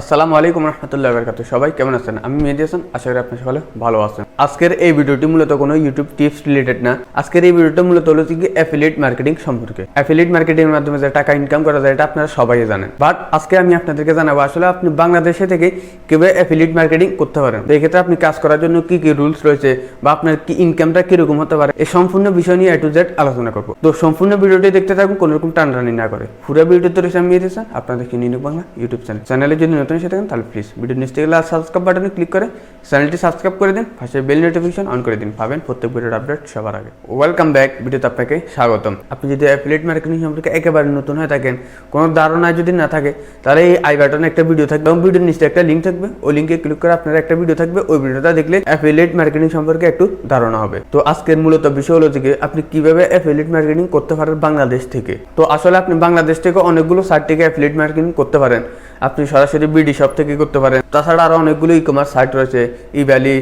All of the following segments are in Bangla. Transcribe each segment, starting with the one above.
আসসালামু আলাইকুম রহমতুল্লাহ বরকাতুহু। সবাই কেমন আছেন? আমি মেহেদী হাসান, আশা করি আপনি সকলে ভালো আছেন। আজকের এই ভিডিওটি মূলত কোনো ইউটিউব টিপস রিলেটেড না। আজকের এই ভিডিওটা মূলত হলো কি অ্যাফিলিয়েট মার্কেটিং সম্পর্কে। অ্যাফিলিয়েট মার্কেটিং এর মাধ্যমে যে টাকা ইনকাম করা যায় এটা আপনারা সবাই জানেন, বাট আজকে আমি আপনাদেরকে জানাবো আসলে আপনি বাংলাদেশে থেকে কিভাবে অ্যাফিলিয়েট মার্কেটিং করতে পারেন। তো এক্ষেত্রে আপনি কাজ করার জন্য কি কি রুলস রয়েছে বা আপনার কি ইনকামটা কিরকম হতে পারে, এই সম্পূর্ণ বিষয় নিয়ে A to Z আলোচনা করবো। তো সম্পূর্ণ ভিডিওটি দেখতে থাকুন, কোনো রকম টানাটানি না করে। পুরো ভিডিওতে রয়েছে আমি মেহেদী হাসান, আপনাদের নিউ বাংলা ইউটিউব চ্যানেলে যদি নতুন এসে থাকেন তাহলে প্লিজ ভিডিও নিচে গেলে সাবস্ক্রাইব বাটনে ক্লিক করে চ্যানেলটি সাবস্ক্রাইব করে দিন, পাশে বেল নোটিফিকেশন অন করে দিন, পাবেন প্রত্যেক ভিডিওর আপডেট সবার আগে। ওয়েলকাম ব্যাক, ভিডিওতে আপনাকে স্বাগতম। আপনি যদি অ্যাফিলিয়েট মার্কেটিং সম্পর্কে একেবারে নতুন হয়ে থাকেন, কোনো ধারণা যদি না থাকে, তাহলে এই আই বাটনে একটা ভিডিও থাকবে এবং ভিডিওর নিচে একটা লিঙ্ক থাকবে। ওই লিঙ্কে ক্লিক করে আপনার একটা ভিডিও থাকবে, ওই ভিডিওটা দেখলে অ্যাফিলিয়েট মার্কেটিং সম্পর্কে একটু ধারণা হবে। তো আজকের মূলত বিষয় হলো যে আপনি কিভাবে অ্যাফিলিয়েট মার্কেটিং করতে পারেন বাংলাদেশ থেকে। তো আসলে আপনি বাংলাদেশ থেকে অনেকগুলো সাইট থেকে অ্যাফিলিয়েট মার্কেটিং করতে পারেন। আপনি সরাসরি বিডি শপ থেকে করতে পারেন, তাছাড়া আরো অনেকগুলো ই কমার্স সাইট রয়েছে, ইভ্যালি,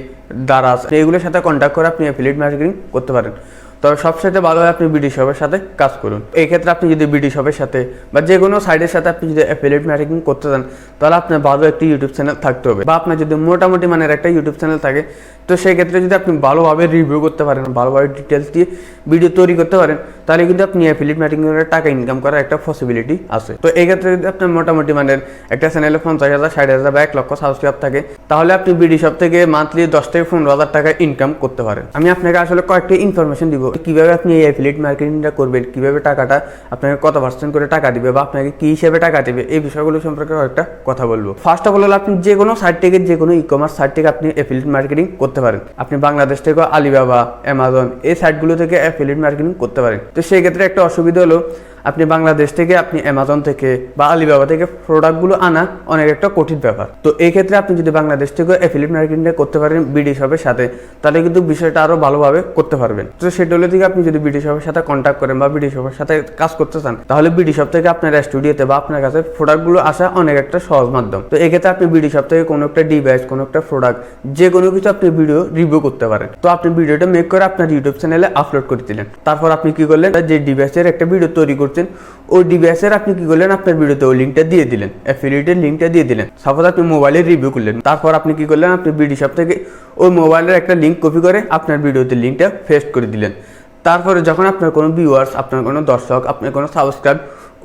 দারাজ, এইগুলোর সাথে কন্ট্যাক্ট করে আপনি অ্যাফিলিয়েট মার্কেটিং করতে পারেন। তবে সবসাথে ভালো হয় আপনি বিডি শপের সাথে কাজ করুন। এই ক্ষেত্রে আপনি যদি বিডি শপের সাথে বা যে কোনো সাইটের সাথে আপনি যদি অ্যাফিলিয়েট মার্কেটিং করতে চান, তাহলে আপনার ভালো একটি ইউটিউব চ্যানেল থাকতে হবে, বা আপনার যদি মোটামুটি মানের একটা ইউটিউব চ্যানেল থাকে, তো সেই ক্ষেত্রে যদি আপনি ভালোভাবে রিভিউ করতে পারেন, ভালোভাবে ডিটেলস দিয়ে ভিডিও তৈরি করতে পারেন, তাহলে কিন্তু আপনি অ্যাফিলিয়েট মার্কেটিং করে টাকা ইনকাম করার একটা পসিবিলিটি আছে। তো এই ক্ষেত্রে যদি আপনার মোটামুটি মানের একটা চ্যানেলে 50,000, 60,000 বা 1 লক্ষ সাবস্ক্রাইব থাকে, তাহলে আপনি বিডি শপ থেকে মান্থলি 10 থেকে 15,000 টাকা ইনকাম করতে পারেন। আমি আপনাকে আসলে কয়েকটা ইনফরমেশন দিব কিভাবে আপনি এই অ্যাফিলিয়েট মার্কেটিংটা করবেন, কিভাবে টাকাটা আপনাকে কত % করে টাকা দিবে বা আপনাকে কি হিসেবে টাকা দিবে, এই বিষয়গুলো সম্পর্কে কয়েকটা কথা বলবো। ফার্স্ট অফ অল, আপনি যে কোনো সাইট থেকে, যে কোনো ই কমার্স সাইট থেকে আপনি অ্যাফিলিয়েট মার্কেটিং করতে পারেন। আপনি বাংলাদেশ থেকে আলিবাবা, অ্যামাজন, এই সাইটগুলো থেকে অ্যাফিলিয়েট মার্কেটিং করতে পারেন। তো সেই ক্ষেত্রে একটা অসুবিধা হলো, আপনি বাংলাদেশ থেকে আপনি অ্যামাজন থেকে বা আলিবাবা থেকে প্রোডাক্টগুলো আনা অনেক একটা কঠিন ব্যাপার। তো এই ক্ষেত্রে আপনি যদি বাংলাদেশ থেকে অ্যাফিলিয়েট মার্কেটিংটা করতে পারেন বিডি শপের সাথে, তাহলে কিন্তু বিষয়টা আরো ভালোভাবে করতে পারবেন। তো সেটা হলো থেকে আপনি যদি বিডি শপের সাথে কন্ট্যাক্ট করেন বা বিডি শপের সাথে কাজ করতে চান, তাহলে বিডি শপ থেকে আপনার স্টুডিওতে বা আপনার কাছে প্রোডাক্টগুলো আসা অনেক একটা সহজ মাধ্যম। তো এক্ষেত্রে আপনি বিডি শপ থেকে কোনো একটা ডিভাইস, কোনো একটা প্রোডাক্ট, যে কোনো কিছু আপনি ভিডিও রিভিউ করতে পারেন। তো আপনি ভিডিওটা মেক করে আপনার ইউটিউব চ্যানেলে আপলোড করে দিলেন। তারপর আপনি কি করলেন, যে ডিভাইসের একটা ভিডিও তৈরি করছেন, ওই ডিভাইসের আপনি কি করলেন, আপনার ভিডিওতে ওই লিঙ্কটা দিয়ে দিলেন, অ্যাফিলিয়েটের লিঙ্কটা দিয়ে দিলেন। সাপোজ আপনি মোবাইলের রিভিউ করলেন, তারপর আপনি কি করলেন, আপনি বিডি শপ থেকে ওই মোবাইলের একটা লিঙ্ক কপি করে আপনার ভিডিওতে লিঙ্কটা পেস্ট করে দিলেন। তারপরে যখন আপনার কোনো ভিউয়ার্স, আপনার কোনো দর্শক, আপনার কোনো সাবস্ক্রাইব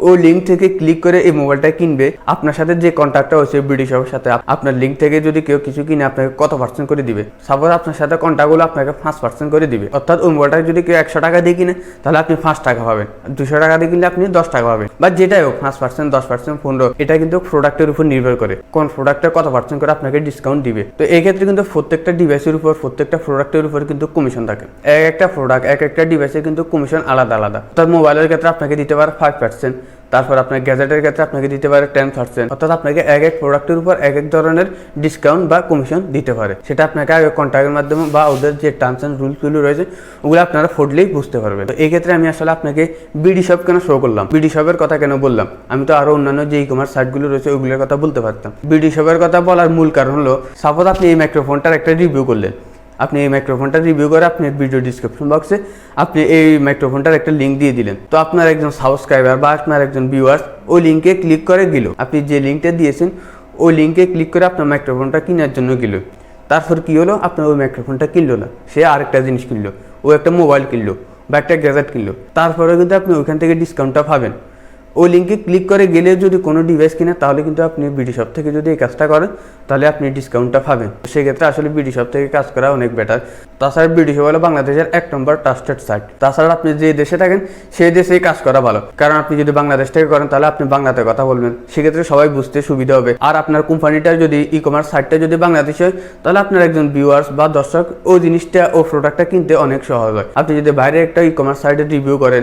ওই লিঙ্ক থেকে ক্লিক করে এই মোবাইলটা কিনবে, আপনার সাথে যে কন্ট্যাক্টটা হয়েছে বিডি শপের সাথে, আপনার লিঙ্ক থেকে যদি কেউ কিছু কিনে আপনাকে কত % করে দিবে? সাপোজ আপনার সাথে কন্ট্যাক্ট হলো, আপনাকে 5% করে দিবে। অর্থাৎ ওই মোবাইলটা যদি কেউ 100 টাকা দিয়ে কিনে, তাহলে আপনি 5 টাকা পাবেন। 200 টাকা দিয়ে কিনলে আপনি 10 টাকা পাবেন, বা যেটাই হোক, 5%, 10%, 15, এটা কিন্তু প্রোডাক্টের উপর নির্ভর করে কোন প্রোডাক্টে কত % করে আপনাকে ডিসকাউন্ট দিবে। তো এই ক্ষেত্রে কিন্তু প্রত্যেকটা ডিভাইসের উপর, প্রত্যেকটা প্রোডাক্টের উপর কিন্তু কমিশন থাকে। এক একটা প্রোডাক্ট, এক একটা ডিভাইসের কিন্তু কমিশন আলাদা আলাদা। অর্থাৎ মোবাইলের ক্ষেত্রে আপনাকে দিতে পারে 5%, তারপর আপনার গ্যাজেটের ক্ষেত্রে আপনাকে দিতে পারে 10%। অর্থাৎ আপনাকে এক এক প্রোডাক্টের উপর এক এক ধরনের ডিসকাউন্ট বা কমিশন দিতে পারে। সেটা আপনাকে আগে কন্ট্যাক্টের মাধ্যমে বা ওদের যে টার্মস অ্যান্ড রুলসগুলো রয়েছে, ওগুলো আপনারা পড়লেই বুঝতে পারবেন। তো এই ক্ষেত্রে আমি আসলে আপনাকে বিডি শপ কেন শো করলাম, বিডি শপের কথা কেন বললাম, আমি তো আরো অন্যান্য যে ই কমার্স সাইটগুলো রয়েছে ওগুলোর কথা বলতে পারতাম। বিডি শপের কথা বলার মূল কারণ হলো, সাপোজ আপনি এই মাইক্রোফোনটার একটা রিভিউ করলেন, আপনি এই মাইক্রোফোনটা রিভিউ করে আপনি ভিডিও ডিসক্রিপশন বক্সে আপনি এই মাইক্রোফোনটার একটা লিঙ্ক দিয়ে দিলেন। তো আপনার একজন সাবস্ক্রাইবার বা আপনার একজন ভিউয়ার্স ওই লিঙ্কে ক্লিক করে গেল, আপনি যে লিঙ্কটা দিয়েছেন ওই লিঙ্কে ক্লিক করে আপনার মাইক্রোফোনটা কেনার জন্য গেল। তারপর কি হলো, আপনার ওই মাইক্রোফোনটা কিনলো না, সে আরেকটা জিনিস কিনলো, ও একটা মোবাইল কিনলো বা একটা গ্যাজেট কিনলো। তারপরে কিন্তু আপনি ওইখান থেকে ডিসকাউন্টটা পাবেন। ওই লিঙ্কে ক্লিক করে গেলে যদি কোনো ডিভাইস কিনে, তাহলে কিন্তু আপনি বিডি শপ থেকে যদি এই কাজটা করেন, তাহলে আপনি ডিসকাউন্টটা পাবেন। সেক্ষেত্রে আসলে বিডি শপ থেকে কাজ করা অনেক বেটার। তাছাড়া বিডি শপ হলো বাংলাদেশের 1 নম্বর ট্রাস্টেড সাইট। তাছাড়া আপনি যে দেশে থাকেন সেই দেশেই কাজ করা ভালো, কারণ আপনি যদি বাংলাদেশ থেকে করেন তাহলে আপনি বাংলাতে কথা বলবেন, সেক্ষেত্রে সবাই বুঝতে সুবিধা হবে। আর আপনার কোম্পানিটা যদি ই কমার্স সাইটটা যদি বাংলাদেশে হয়, তাহলে আপনার একজন ভিউয়ার্স বা দর্শক ওই জিনিসটা ও প্রোডাক্টটা কিনতে অনেক সহজ হয়। আপনি যদি বাইরে একটা ই কমার্স সাইটে রিভিউ করেন,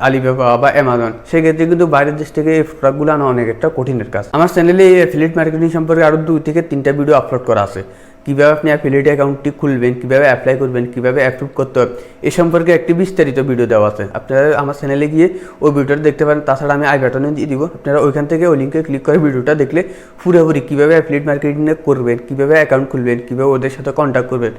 আলিবাবা বা অ্যামাজন, সেক্ষেত্রে কিন্তু বাইরের দেশ থেকে এই প্রোডাক্টগুলো আনা অনেক একটা কঠিনের কাজ। আমার চ্যানেলে এই অ্যাফিলিয়েট মার্কেটিং সম্পর্কে আরো 2 থেকে 3টা ভিডিও আপলোড করা আছে। কিভাবে আপনি অ্যাফিলিয়েট অ্যাকাউন্টটি খুলবেন, কিভাবে অ্যাপ্লাই করবেন, কিভাবে অ্যাপ্রুভ করতে হবে, এই সম্পর্কে একটি বিস্তারিত ভিডিও দেওয়া আছে। আপনারা আমার চ্যানেলে গিয়ে ওই ভিডিওটা দেখতে পারেন। তাছাড়া আমি আই বাটনে দিয়ে দিব, আপনারা ওইখান থেকে ওই লিঙ্কে ক্লিক করে ভিডিওটা দেখলে পুরোপুরি কীভাবে অ্যাফিলিয়েট মার্কেটিং করবেন, কীভাবে অ্যাকাউন্ট খুলবেন, কীভাবে ওদের সাথে কন্ট্যাক্ট করবেন,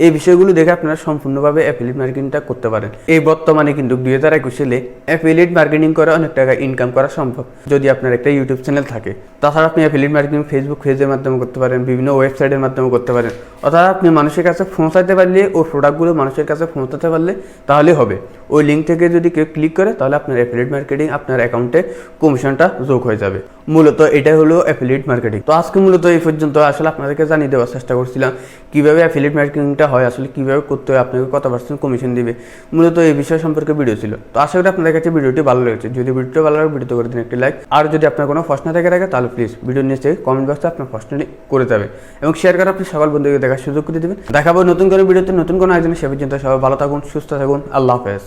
এই বিষয়গুলো দেখে আপনারা সম্পূর্ণভাবে অ্যাফিলিয়েট মার্কেটিংটা করতে পারেন। এই বর্তমানে কিন্তু 2021 সালে অ্যাফিলিয়েট মার্কেটিং করে অনেক টাকা ইনকাম করা সম্ভব যদি আপনার একটা ইউটিউব চ্যানেল থাকে। তাছাড়া আপনি অ্যাফিলিয়েট মার্কেটিং ফেসবুক পেজের মাধ্যমে করতে পারেন, বিভিন্ন ওয়েবসাইটের মাধ্যমে করতে পারেন। অর্থাৎ আপনি মানুষের কাছে পৌঁছাতে পারলে, ওই প্রোডাক্টগুলো মানুষের কাছে পৌঁছাতে পারলে তাহলে হবে। ওই লিঙ্ক থেকে যদি কেউ ক্লিক করে তাহলে আপনার অ্যাফিলিয়েট মার্কেটিং আপনার অ্যাকাউন্টে কমিশনটা যোগ হয়ে যাবে। মূলত এটাই হলো অ্যাফিলিয়েট মার্কেটিং। তো আজকে মূলত এই পর্যন্ত আসলে আপনাদেরকে জানিয়ে দেওয়ার চেষ্টা করছিলাম কিভাবে অ্যাফিলিয়েট মার্কেটিংটা হয়, আসলে কিভাবে করতে হয়, আপনাকে কত পার্সেন্ট কমিশন দিবে, মূলত এই বিষয় সম্পর্কে ভিডিও ছিল। তো আশা করি আপনাদের কাছে ভিডিওটি ভালো লেগেছে। যদি ভিডিওটি ভালো লাগে ভিডিওতে করে দিন একটি লাইক। আর যদি আপনার কোনো প্রশ্ন থেকে থাকে তাহলে প্লিজ ভিডিওর নিচে কমেন্ট বক্সে আপনার প্রশ্নটি করে যাবে এবং শেয়ার করে আপনি সকল বন্ধুকে দেখার সুযোগ করে দেবেন। দেখাবো নতুন কোনো ভিডিওতে নতুন কোনো আয়োজনে। সে পর্যন্ত সবাই ভালো থাকুন, সুস্থ থাকুন। আল্লাহ হাফেজ।